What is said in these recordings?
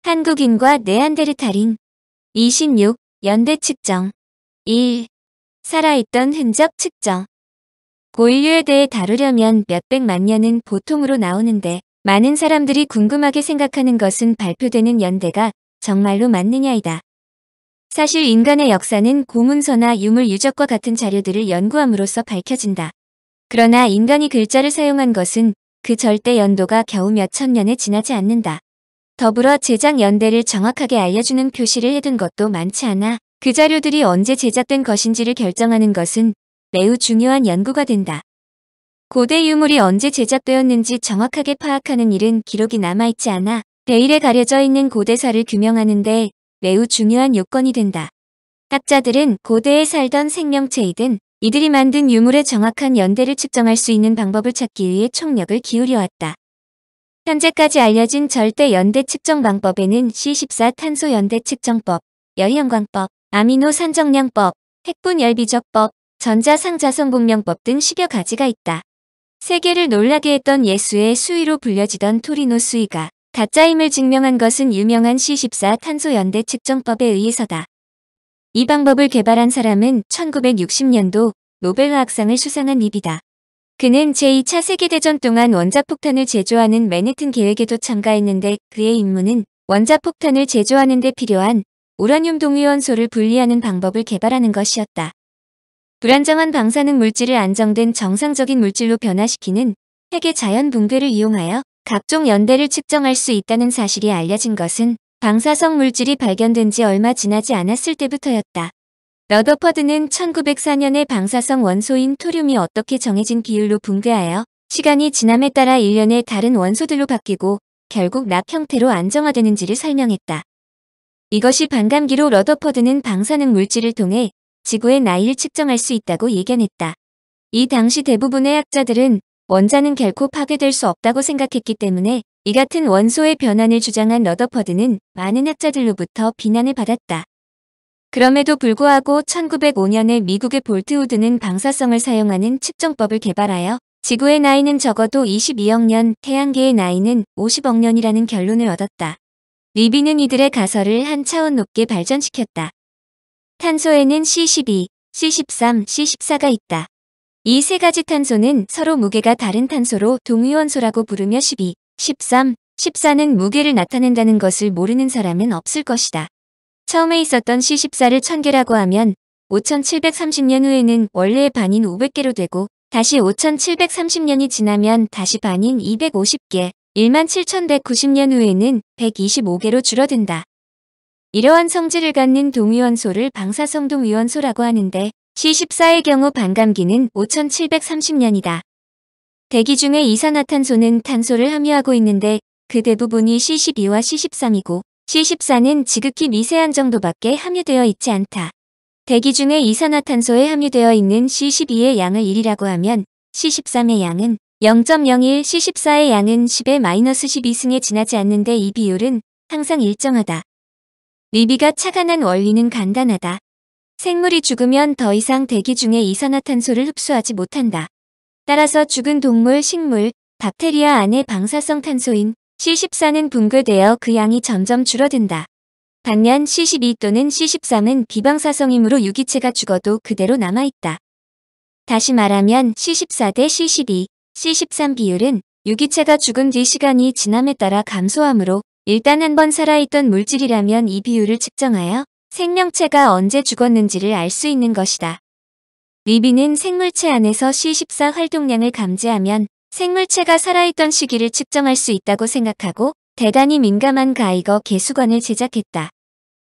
한국인과 네안데르탈인 26. 연대 측정 1. 살아있던 흔적 측정. 고인류에 대해 다루려면 몇백만 년은 보통으로 나오는데 많은 사람들이 궁금하게 생각하는 것은 발표되는 연대가 정말로 맞느냐이다. 사실 인간의 역사는 고문서나 유물 유적과 같은 자료들을 연구함으로써 밝혀진다. 그러나 인간이 글자를 사용한 것은 그 절대 연도가 겨우 몇천 년에 지나지 않는다. 더불어 제작 연대를 정확하게 알려주는 표시를 해둔 것도 많지 않아 그 자료들이 언제 제작된 것인지를 결정하는 것은 매우 중요한 연구가 된다. 고대 유물이 언제 제작되었는지 정확하게 파악하는 일은 기록이 남아있지 않아 베일에 가려져 있는 고대사를 규명하는 데 매우 중요한 요건이 된다. 학자들은 고대에 살던 생명체이든 이들이 만든 유물의 정확한 연대를 측정할 수 있는 방법을 찾기 위해 총력을 기울여왔다. 현재까지 알려진 절대 연대 측정 방법에는 C14 탄소 연대 측정법, 열형광법, 아미노 산정량법, 핵분열비적법, 전자상자성분명법 등 10여 가지가 있다. 세계를 놀라게 했던 예수의 수위로 불려지던 토리노 수위가 가짜임을 증명한 것은 유명한 C14 탄소 연대 측정법에 의해서다. 이 방법을 개발한 사람은 1960년도 노벨화학상을 수상한 리비다. 그는 제2차 세계대전 동안 원자폭탄을 제조하는 맨해튼 계획에도 참가했는데 그의 임무는 원자폭탄을 제조하는 데 필요한 우라늄 동위원소를 분리하는 방법을 개발하는 것이었다. 불안정한 방사능 물질을 안정된 정상적인 물질로 변화시키는 핵의 자연 붕괴를 이용하여 각종 연대를 측정할 수 있다는 사실이 알려진 것은 방사성 물질이 발견된 지 얼마 지나지 않았을 때부터였다. 러더퍼드는 1904년에 방사성 원소인 토륨이 어떻게 정해진 비율로 붕괴하여 시간이 지남에 따라 일련의 다른 원소들로 바뀌고 결국 납 형태로 안정화되는지를 설명했다. 이것이 반감기로 러더퍼드는 방사능 물질을 통해 지구의 나이를 측정할 수 있다고 예견했다. 이 당시 대부분의 학자들은 원자는 결코 파괴될 수 없다고 생각했기 때문에 이 같은 원소의 변환을 주장한 러더퍼드는 많은 학자들로부터 비난을 받았다. 그럼에도 불구하고 1905년에 미국의 볼트우드는 방사성을 사용하는 측정법을 개발하여 지구의 나이는 적어도 22억 년, 태양계의 나이는 50억 년이라는 결론을 얻었다. 리비는 이들의 가설을 한 차원 높게 발전시켰다. 탄소에는 C12, C13, C14가 있다. 이 세 가지 탄소는 서로 무게가 다른 탄소로 동위원소라고 부르며 12, 13, 14는 무게를 나타낸다는 것을 모르는 사람은 없을 것이다. 처음에 있었던 C14를 1000개라고 하면 5730년 후에는 원래의 반인 500개로 되고 다시 5730년이 지나면 다시 반인 250개, 17190년 후에는 125개로 줄어든다. 이러한 성질을 갖는 동위원소를 방사성 동위원소라고 하는데 C14의 경우 반감기는 5730년이다. 대기 중에 이산화탄소는 탄소를 함유하고 있는데 그 대부분이 C12와 C13이고 C14는 지극히 미세한 정도밖에 함유되어 있지 않다. 대기 중에 이산화탄소에 함유되어 있는 C12의 양을 1이라고 하면 C13의 양은 0.01, C14의 양은 10의 -12승에 지나지 않는데 이 비율은 항상 일정하다. 리비가 착안한 원리는 간단하다. 생물이 죽으면 더 이상 대기 중에 이산화탄소를 흡수하지 못한다. 따라서 죽은 동물, 식물, 박테리아 안에 방사성 탄소인 C14는 붕괴되어 그 양이 점점 줄어든다. 반면 C12 또는 C13은 비방사성이므로 유기체가 죽어도 그대로 남아있다. 다시 말하면 C14 대 C12, C13 비율은 유기체가 죽은 뒤 시간이 지남에 따라 감소하므로 일단 한번 살아있던 물질이라면 이 비율을 측정하여 생명체가 언제 죽었는지를 알 수 있는 것이다. 리비는 생물체 안에서 C14 활동량을 감지하면 생물체가 살아있던 시기를 측정할 수 있다고 생각하고 대단히 민감한 가이거 계수관을 제작했다.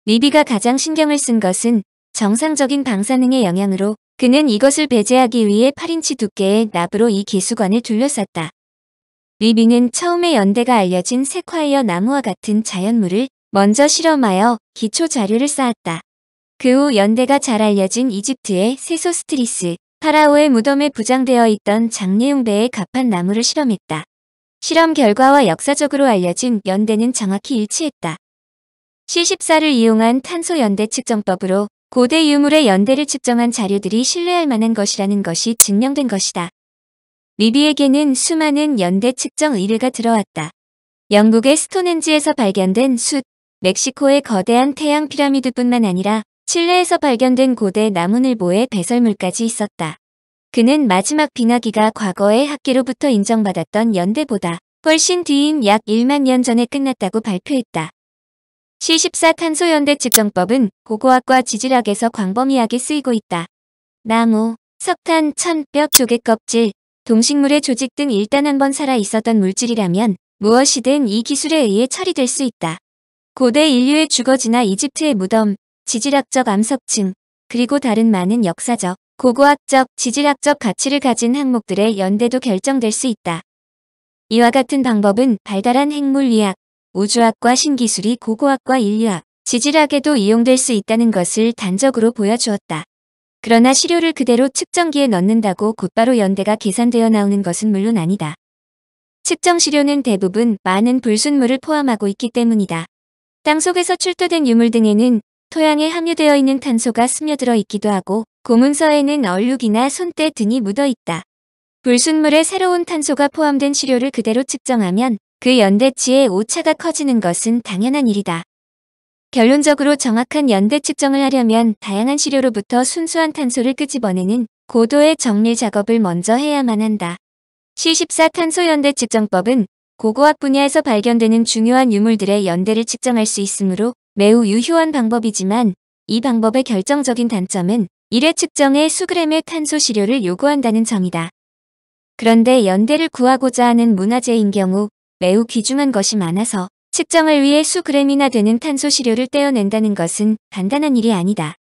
리비가 가장 신경을 쓴 것은 정상적인 방사능의 영향으로 그는 이것을 배제하기 위해 8인치 두께의 납으로 이 계수관을 둘러쌌다. 리비는 처음에 연대가 알려진 세콰이어 나무와 같은 자연물을 먼저 실험하여 기초 자료를 쌓았다. 그 후 연대가 잘 알려진 이집트의 세소스트리스, 파라오의 무덤에 부장되어 있던 장례용배의 갑판 나무를 실험했다. 실험 결과와 역사적으로 알려진 연대는 정확히 일치했다. C14를 이용한 탄소 연대 측정법으로 고대 유물의 연대를 측정한 자료들이 신뢰할 만한 것이라는 것이 증명된 것이다. 리비에게는 수많은 연대 측정 의뢰가 들어왔다. 영국의 스톤헨지에서 발견된 숫, 멕시코의 거대한 태양 피라미드뿐만 아니라 칠레에서 발견된 고대 나무늘보의 배설물까지 있었다. 그는 마지막 빙하기가 과거의 학계로부터 인정받았던 연대보다 훨씬 뒤인 약 1만 년 전에 끝났다고 발표했다. C14 탄소 연대 측정법은 고고학과 지질학에서 광범위하게 쓰이고 있다. 나무, 석탄, 천, 뼈, 조개 껍질, 동식물의 조직 등 일단 한번 살아 있었던 물질이라면 무엇이든 이 기술에 의해 처리될 수 있다. 고대 인류의 주거지나 이집트의 무덤, 지질학적 암석층, 그리고 다른 많은 역사적, 고고학적, 지질학적 가치를 가진 항목들의 연대도 결정될 수 있다. 이와 같은 방법은 발달한 핵물리학, 우주학과 신기술이 고고학과 인류학, 지질학에도 이용될 수 있다는 것을 단적으로 보여주었다. 그러나 시료를 그대로 측정기에 넣는다고 곧바로 연대가 계산되어 나오는 것은 물론 아니다. 측정 시료는 대부분 많은 불순물을 포함하고 있기 때문이다. 땅속에서 출토된 유물 등에는 토양에 함유되어 있는 탄소가 스며들어 있기도 하고 고문서에는 얼룩이나 손때 등이 묻어 있다. 불순물에 새로운 탄소가 포함된 시료를 그대로 측정하면 그 연대치의 오차가 커지는 것은 당연한 일이다. 결론적으로 정확한 연대 측정을 하려면 다양한 시료로부터 순수한 탄소를 끄집어내는 고도의 정밀 작업을 먼저 해야만 한다. C14 탄소 연대 측정법은 고고학 분야에서 발견되는 중요한 유물들의 연대를 측정할 수 있으므로 매우 유효한 방법이지만 이 방법의 결정적인 단점은 1회 측정에 수그램의 탄소 시료를 요구한다는 점이다. 그런데 연대를 구하고자 하는 문화재인 경우 매우 귀중한 것이 많아서 측정을 위해 수그램이나 되는 탄소 시료를 떼어낸다는 것은 간단한 일이 아니다.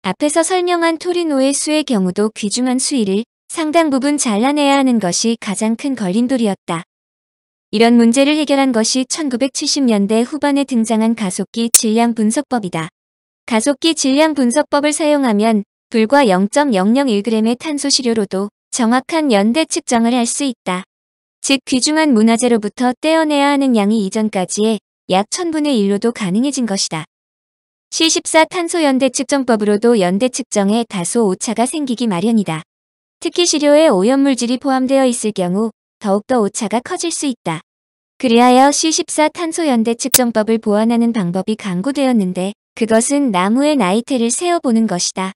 앞에서 설명한 토리노의 수의 경우도 귀중한 수위를 상당 부분 잘라내야 하는 것이 가장 큰 걸림돌이었다. 이런 문제를 해결한 것이 1970년대 후반에 등장한 가속기 질량 분석법이다. 가속기 질량 분석법을 사용하면 불과 0.001g의 탄소 시료로도 정확한 연대 측정을 할 수 있다. 즉 귀중한 문화재로부터 떼어내야 하는 양이 이전까지의 약 1000분의 1로도 가능해진 것이다. C14 탄소 연대 측정법으로도 연대 측정에 다소 오차가 생기기 마련이다. 특히 시료에 오염물질이 포함되어 있을 경우 더욱더 오차가 커질 수 있다. 그리하여 C14 탄소 연대 측정법을 보완하는 방법이 강구되었는데 그것은 나무의 나이테를 세어보는 것이다.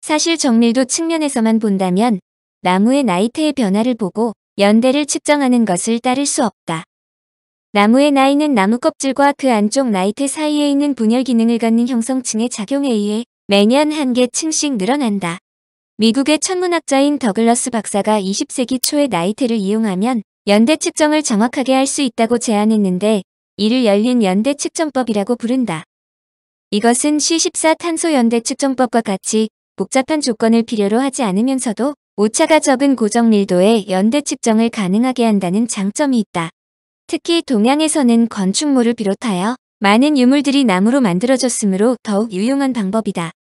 사실 정밀도 측면에서만 본다면 나무의 나이테의 변화를 보고 연대를 측정하는 것을 따를 수 없다. 나무의 나이는 나무 껍질과 그 안쪽 나이테 사이에 있는 분열 기능을 갖는 형성층의 작용에 의해 매년 한 개 층씩 늘어난다. 미국의 천문학자인 더글러스 박사가 20세기 초에 나이테를 이용하면 연대 측정을 정확하게 할 수 있다고 제안했는데 이를 열린 연대 측정법이라고 부른다. 이것은 C14 탄소 연대 측정법과 같이 복잡한 조건을 필요로 하지 않으면서도 오차가 적은 고정밀도의 연대 측정을 가능하게 한다는 장점이 있다. 특히 동양에서는 건축물을 비롯하여 많은 유물들이 나무로 만들어졌으므로 더욱 유용한 방법이다.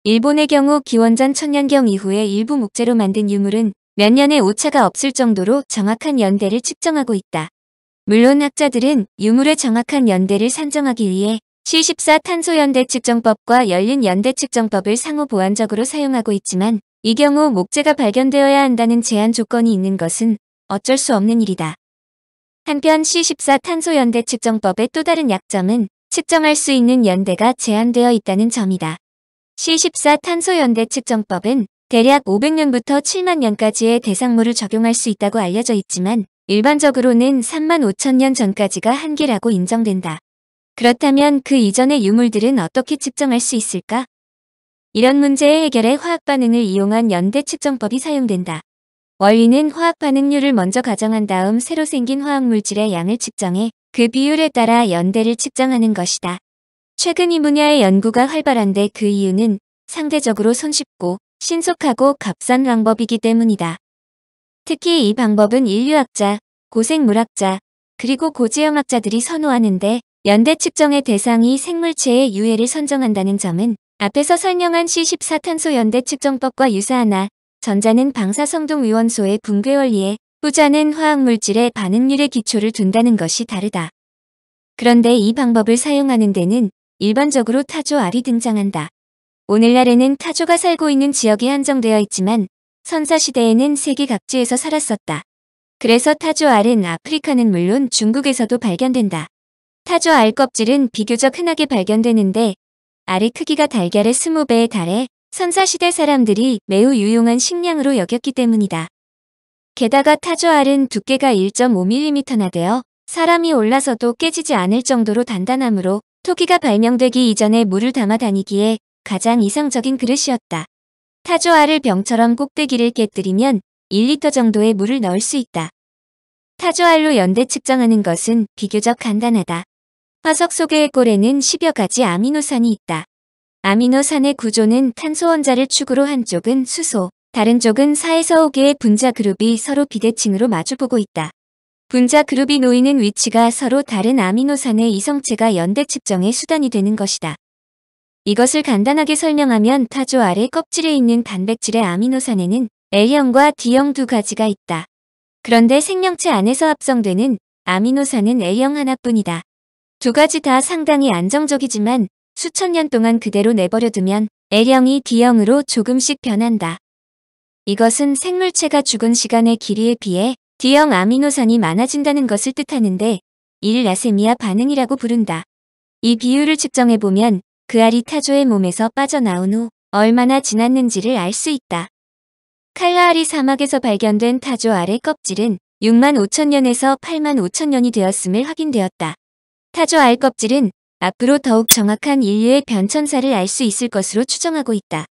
일본의 경우 기원전 1000년경 이후에 일부 목재로 만든 유물은 몇 년의 오차가 없을 정도로 정확한 연대를 측정하고 있다. 물론 학자들은 유물의 정확한 연대를 산정하기 위해 C14 탄소 연대 측정법과 열린 연대 측정법을 상호 보완적으로 사용하고 있지만 이 경우 목재가 발견되어야 한다는 제한 조건이 있는 것은 어쩔 수 없는 일이다. 한편 C14 탄소 연대 측정법의 또 다른 약점은 측정할 수 있는 연대가 제한되어 있다는 점이다. C14 탄소 연대 측정법은 대략 500년부터 7만 년까지의 대상물을 적용할 수 있다고 알려져 있지만 일반적으로는 35,000년 전까지가 한계라고 인정된다. 그렇다면 그 이전의 유물들은 어떻게 측정할 수 있을까? 이런 문제의 해결에 화학 반응을 이용한 연대 측정법이 사용된다. 원리는 화학 반응률을 먼저 가정한 다음 새로 생긴 화학물질의 양을 측정해 그 비율에 따라 연대를 측정하는 것이다. 최근 이 분야의 연구가 활발한데 그 이유는 상대적으로 손쉽고 신속하고 값싼 방법이기 때문이다. 특히 이 방법은 인류학자, 고생물학자, 그리고 고지형학자들이 선호하는데 연대 측정의 대상이 생물체의 유해를 선정한다는 점은 앞에서 설명한 C14 탄소 연대 측정법과 유사하나 전자는 방사성동위원소의 붕괴 원리에 후자는 화학물질의 반응률의 기초를 둔다는 것이 다르다. 그런데 이 방법을 사용하는 데는 일반적으로 타조알이 등장한다. 오늘날에는 타조가 살고 있는 지역이 한정되어 있지만 선사시대에는 세계 각지에서 살았었다. 그래서 타조알은 아프리카는 물론 중국에서도 발견된다. 타조 알 껍질은 비교적 흔하게 발견되는데 알의 크기가 달걀의 20배에 달해 선사시대 사람들이 매우 유용한 식량으로 여겼기 때문이다. 게다가 타조 알은 두께가 1.5mm나 되어 사람이 올라서도 깨지지 않을 정도로 단단하므로 토기가 발명되기 이전에 물을 담아 다니기에 가장 이상적인 그릇이었다. 타조 알을 병처럼 꼭대기를 깨뜨리면 1리터 정도의 물을 넣을 수 있다. 타조 알로 연대 측정하는 것은 비교적 간단하다. 화석 속의 꼴에는 10여 가지 아미노산이 있다. 아미노산의 구조는 탄소 원자를 축으로 한쪽은 수소, 다른 쪽은 4에서 5개의 분자 그룹이 서로 비대칭으로 마주보고 있다. 분자 그룹이 놓이는 위치가 서로 다른 아미노산의 이성체가 연대 측정의 수단이 되는 것이다. 이것을 간단하게 설명하면 타조 알의 껍질에 있는 단백질의 아미노산에는 L형과 D형 두 가지가 있다. 그런데 생명체 안에서 합성되는 아미노산은 L형 하나뿐이다. 두 가지 다 상당히 안정적이지만 수천 년 동안 그대로 내버려두면 L형이 D형으로 조금씩 변한다. 이것은 생물체가 죽은 시간의 길이에 비해 D형 아미노산이 많아진다는 것을 뜻하는데 이를 라세미아 반응이라고 부른다. 이 비율을 측정해보면 그 알이 타조의 몸에서 빠져나온 후 얼마나 지났는지를 알 수 있다. 칼라하리 사막에서 발견된 타조 알의 껍질은 6만 5천 년에서 8만 5천 년이 되었음을 확인되었다. 타조 알 껍질은 앞으로 더욱 정확한 인류의 변천사를 알 수 있을 것으로 추정하고 있다.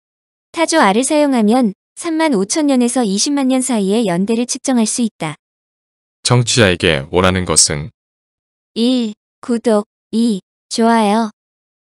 타조 알을 사용하면 3만 5천 년에서 20만 년 사이의 연대를 측정할 수 있다. 청취자에게 원하는 것은 1. 구독 2. 좋아요